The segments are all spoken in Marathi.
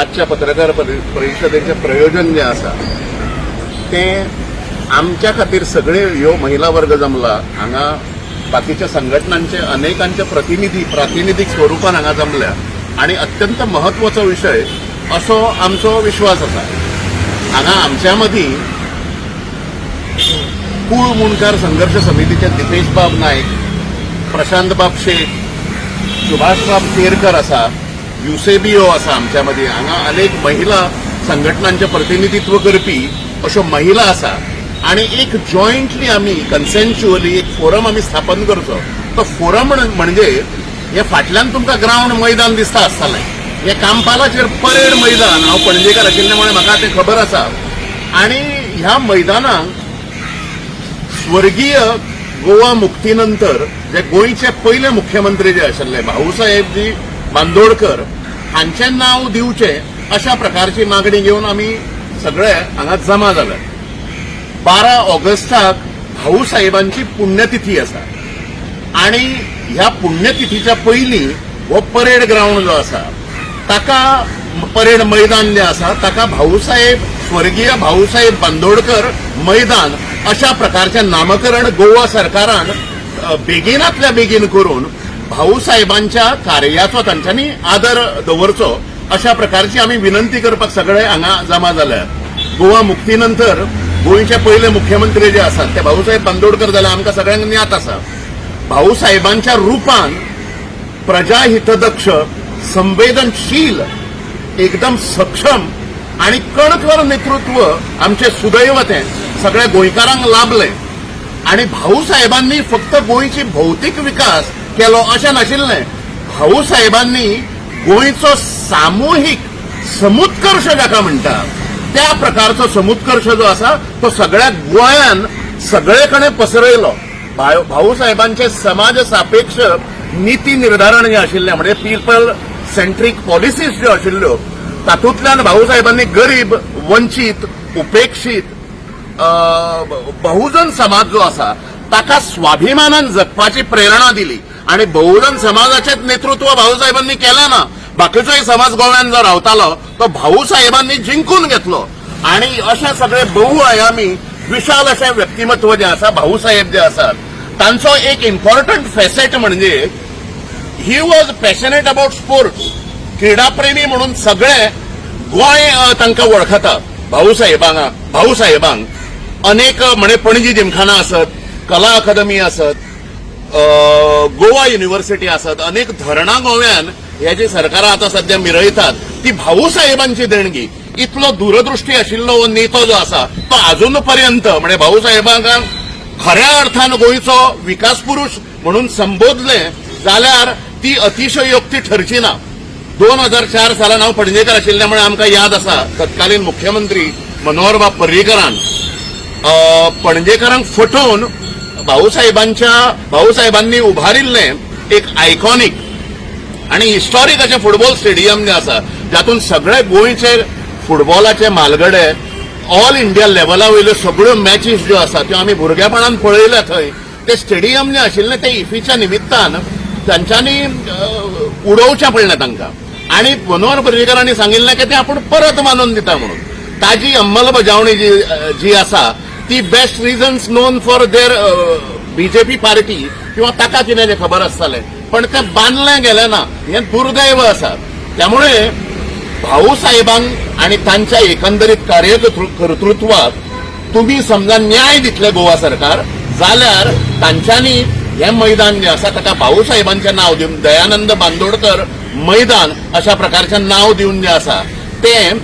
आजच्या पत्रकार परिषदेचे प्रयोजन जे आसा ते आमच्या खातीर सगळे ह्यो महिला वर्ग जमला हांगा बाकीच्या संघटनांचे अनेकांचे प्रातिनिधीक स्वरूपान हांगा जमल्या आणि अत्यंत महत्वाचो विषय असो आमचो विश्वास आसा। हांगा आमच्या मदीं कुळ मुणकार संघर्ष समितीचे दिपेश बाब नायक, प्रशांत बाब शेख, सुभाष बाब केरकर आसा, युसेबिओ आसा आमच्या मदीं। हांगा अनेक महिला संघटनांचे प्रतिनिधित्व करपी अश्यो महिला आसा आणि एक जॉईंटली आमी कन्सेन्च्युअली एक फोरम आमी स्थापन करचो। तो फोरम म्हणजे हे फाटल्यान तुमकां ग्राउंड मैदान दिसता आसतलें, हे कांपालाचेर परेड मैदान। हांव पणजेकार आशिल्ले मुळे म्हाका तें खबर आसा आणि ह्या मैदानाक स्वर्गीय गोवा मुक्तीनंतर जे गोंयचे पयले मुख्यमंत्री जे आशिल्ले भाऊसाहेबजी बांदोडकर हांचें नांव दिवचें अशा प्रकारची मागणी घेवन आमी सगळे हांगा जमा जाले। 12 ऑगस्टाक भाऊसाहेबांची पुण्यतिथी आसा आणि ह्या पुण्यतिथीच्या पयलीं हो परेड ग्राउंड जो आसा ताका परेड मैदान जे आसा ताका स्वर्गीय भाऊसाहेब बांदोडकर मैदान अशा प्रकारचे नामकरण गोवा सरकारान बेगिनातल्या बेगीन करून भाऊसाहेबांच्या कार्याचो तांच्यांनी आदर दवरचो अशा प्रकारची आमी विनंती करपाक सगळे हांगा जमा जाल्यात। गोवा मुक्तीनंतर गोंयचे पयले मुख्यमंत्री जे आसात ते भाऊसाहेब बांदोडकर जाल्यार आमकां सगळ्यांक याद आसा। भाऊसाहेबांच्या रुपान प्रजाहितदक्ष, संवेदनशील, एकदम सक्षम आणि कणखर नेतृत्व आमचे सुदैव ते सगळ्या गोंयकारांक लाभले। आणि भाऊसाहेबांनी फक्त गोंयची भौतीक विकास केलो अशें नाशिल्लें, भाऊसाहेबांनी गोंयचो सामुहीक समुत्कर्श जाका म्हणटा त्या प्रकारचो समुत्कर्श जो आसा तो सगळ्या गोंयान सगळे कडेन पसरयलो। भाऊसाहेबांचे समाज सापेक्ष नीती निर्धारण जे आशिल्ले म्हणजे पीपल सेंट्रीक पॉलिसीज ज्यो आशिल्ल्यो तातूंतल्यान भाऊसाहेबांनी गरीब, वंचित, उपेक्षित बहुजन समाज जो आसा ताका स्वाभिमानान जगपाची प्रेरणा दिली आणि बहुजन समाजाचेच नेतृत्व भाऊसाहेबांनी केलें ना, बाकीचोय समाज गोव्यान जो रावतालो तो भाऊसाहेबांनी जिंकून घेतलो। आणि अशे सगळे बहुआयामी विशाल अशें व्यक्तिमत्व जे आसा भाऊसाहेब जे आसात तांचो एक इम्पॉर्टंट फॅसेट म्हणजे he was passionate about sports, क्रीडाप्रेमी म्हणून सगळे गोंय तांकां वळखता। भाऊसाहेबांक अनेक म्हणजे पणजी जिमखाना आसत, कला अकादमी आसत, गोवा युनिव्हर्सिटी आसत, अनेक धरणां गोव्यान हे जे सरकारां आतां सध्या मिरयतात ती भाऊसाहेबांची देणगी। इतलो दूरदृष्टी आशिल्लो हो नेतो जो आसा तो अजून पर्यंत म्हणजे भाऊसाहेबांक खऱ्या अर्थान गोंयचो विकास पुरुष म्हणून संबोधले जाल्यार ती अतिशयोक्ती ठरची ना। 2004 सालान हांव पणजेकार आशिल्ल्या मुळे आमकां याद आसा तत्कालीन मुख्यमंत्री मनोहरबाब पर्रीकरान पणजेकारांक फटोवन भाऊसाहेबांनी उभारिल्लें एक आयकॉनिक आणि हिस्टॉरिक अशें फुटबॉल स्टेडियम जे आसा जातून सगळे गोंयचे फुटबॉलाचे म्हालगडे ऑल इंडिया लेवला वयल्यो सगळ्यो मॅचीस ज्यो आसा त्यो आमी भुरगेपणान पळयल्या थंय। ते स्टेडियम जे आशिल्लें ते इफ्फीच्या निमित्तान तांच्यांनी उडोवचें पडलें तांकां आणि मनोहर पर्रीकरांनी सांगिल्लें की तें आपूण परत मानून दिता म्हणून। ताजी अंमलबजावणी जी आसा ती best reasons known for their BJP party किंवा ताका कितें जें खबर आसतलें पण तें बांदलें गेलें ना, हें दुर्दैव आसा। त्यामुळे भाऊसाहेबांक आणि तांच्या एकंदरीत कार्यकर्तृत्वाक तुम्ही समजा न्याय दितले गोवा सरकार जाल्यार तांच्यांनी हे मैदान जे आसा ताका भाऊसाहेबांचें नांव दिवन दयानंद बांदोडकर मैदान अशा प्रकारचें नांव दिवन जे आसा तें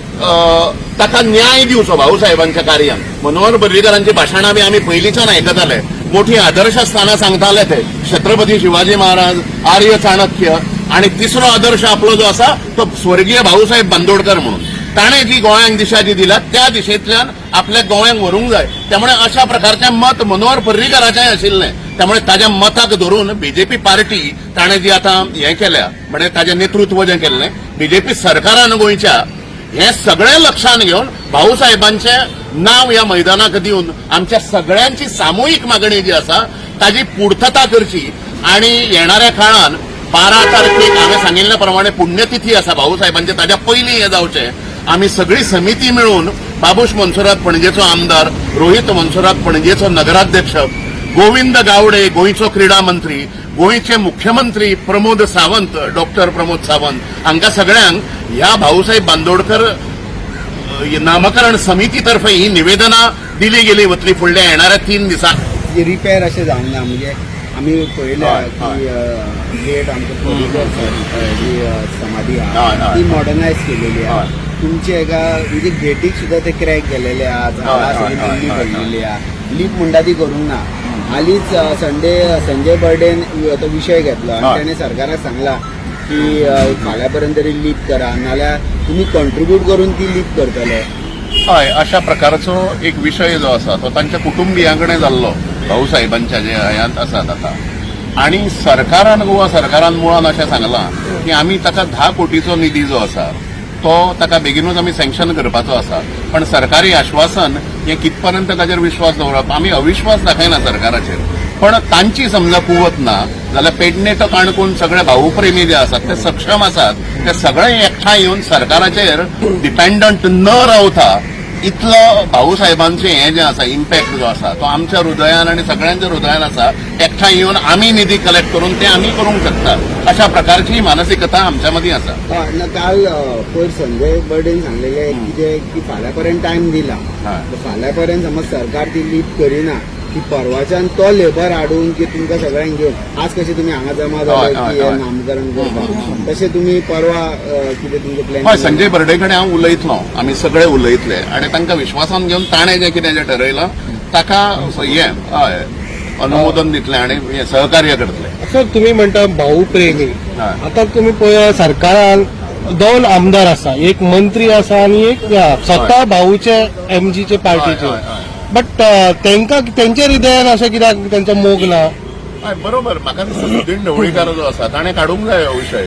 ताका न्याय दिवचो भाऊसाहेबांच्या कार्यान। मनोहर पर्रीकरांची भाशणां बी आमी पयलींच्यान आयकताले, मोठी आदर्श स्थानां सांगताले ते छत्रपती शिवाजी महाराज, आर्य चाणक्य आणि तिसरो आदर्श आपलो जो आसा तो स्वर्गीय भाऊसाहेब बांदोडकर म्हणून। ताणें जी गोंयांक दिशा जी दिल्या त्या दिशेंतल्यान आपल्या गोंयांक व्हरूंक जाय। त्यामुळे अशा प्रकारचें मत मनोहर पर्रीकराचें आशिल्लें, त्यामुळे ताज्या मताक धरून बीजेपी पार्टी ताणें जी आतां हें केल्या म्हणजे ताजें नेतृत्व जें केल्लें बीजेपी सरकारान गोंयच्या हे सगळे लक्षात घेऊन भाऊसाहेबांचें नाव ह्या मैदानाक दिवन आमच्या सगळ्यांची सामुहीक मागणी जी आसा ताजी पूर्तता करची आणि येणाऱ्या काळान 12 तारखेक हांवें सांगिल्ल्या प्रमाणे पुण्यतिथी आसा भाऊसाहेबांची, ताच्या पयलीं हे जावचें. आमी सगळी समिती मेळून बाबूश मनसुरात पणजेचो आमदार, रोहित मनसुरात पणजेचो नगराध्यक्ष, गोविंद गावडे गोंयचो क्रीडा मंत्री, गोंयचे मुख्यमंत्री प्रमोद सावंत, डॉक्टर प्रमोद सावंत हांकां सगळ्यांक ह्या भाऊसाहेब बांदोडकर नामकरण समितीतर्फे ही निवेदनां दिली गेली वतली फुडल्या येणाऱ्या 3 दिसांक. रिपेअर अशें जावंक ना. म्हणजे आमी पळयल्या की गेट आमचो जी समाधी आहा ती मॉडर्नायज केलेली आहा. तुमचे एका म्हणजे गेटीक सुद्दां ते क्रॅक गेलेले आहा, झाडां सगळी पडली पडलेली आहा. लीप म्हणटा ती करूंक ना. हालींच संजय बर्डेन तो विशय घेतलो आनी ताणें सरकाराक सांगला की फाल्यां पर्यंत तरी लीप करा, नाल्यार तुमी कंट्रिब्यूट करून ती लीप करतले. हय, अशा प्रकारचो एक विशय जो आसा तो तांच्या कुटुंबियां जाल्लो भाऊसाहेबांच्या जे हयांत आसात आता. आणि सरकारान, गोवा सरकारान मुळान अशें सांगलां की आमी ताका 10 कोटीचो निधी जो आसा तो ताका बेगीनूच आमी सँक्शन करपाचो आसा. पण सरकारी आश्वासन हें कितपर्यंत ताचेर विश्वास दवरप, आमी अविश्वास दाखयना सरकाराचेर. पण तांची समजा कुवत ना जाल्यार पेडणे तो काणकोण सगळे भाऊप्रेमी जे आसात ते सक्षम आसात, ते सगळे एकठांय येवन सरकाराचेर डिपेंडंट न रावता इतलो भाऊसाहेबांचें हें जें आसा इम्पॅक्ट जो आसा तो आमच्या हृदयान आनी सगळ्यांच्या हृदयान आसा. एकठांय येवन आमी निधी कलेक्ट करून ते आमी करूंक शकतात, अशा प्रकारची मानसिकता आमच्या मदीं आसा. काल पयर संजय बर्डेन सांगलेले कितें की फाल्यां पर्यंत टायम दिला. फाल्यां पर्यंत समज सरकार ती लीप करिना की परवाच्यान तो लेबर हाडून की तुमकां सगळ्यांक घेवन आज कशें तुमी हांगा जमा जाले की हे नामकरण करपाक, तशें तुमी परवा कितें तुमचो प्लॅन. हय, संजय बर्डे कडेन हांव उलयतलों, आमी सगळे उलयतले आनी तांकां विश्वासान घेवन ताणें जें कितें ठरयलां ताका हय अनुमोदन दितलें आनी सहकार्य करतले. सर, तुम्ही म्हणता भाऊ प्रेमी, आता तुम्ही पळया सरकारान 2 आमदार आसा, एक मंत्री आसा आणि एक स्वता भाऊचे MGचे पार्टीचे. बट त्यांच्या हृदयान अशें कित्याक त्यांचो मोग ना? हय, बरोबर. म्हाका दिसता सुदीन ढवळीकार जो आसा ताणें काडूंक जाय हो विशय.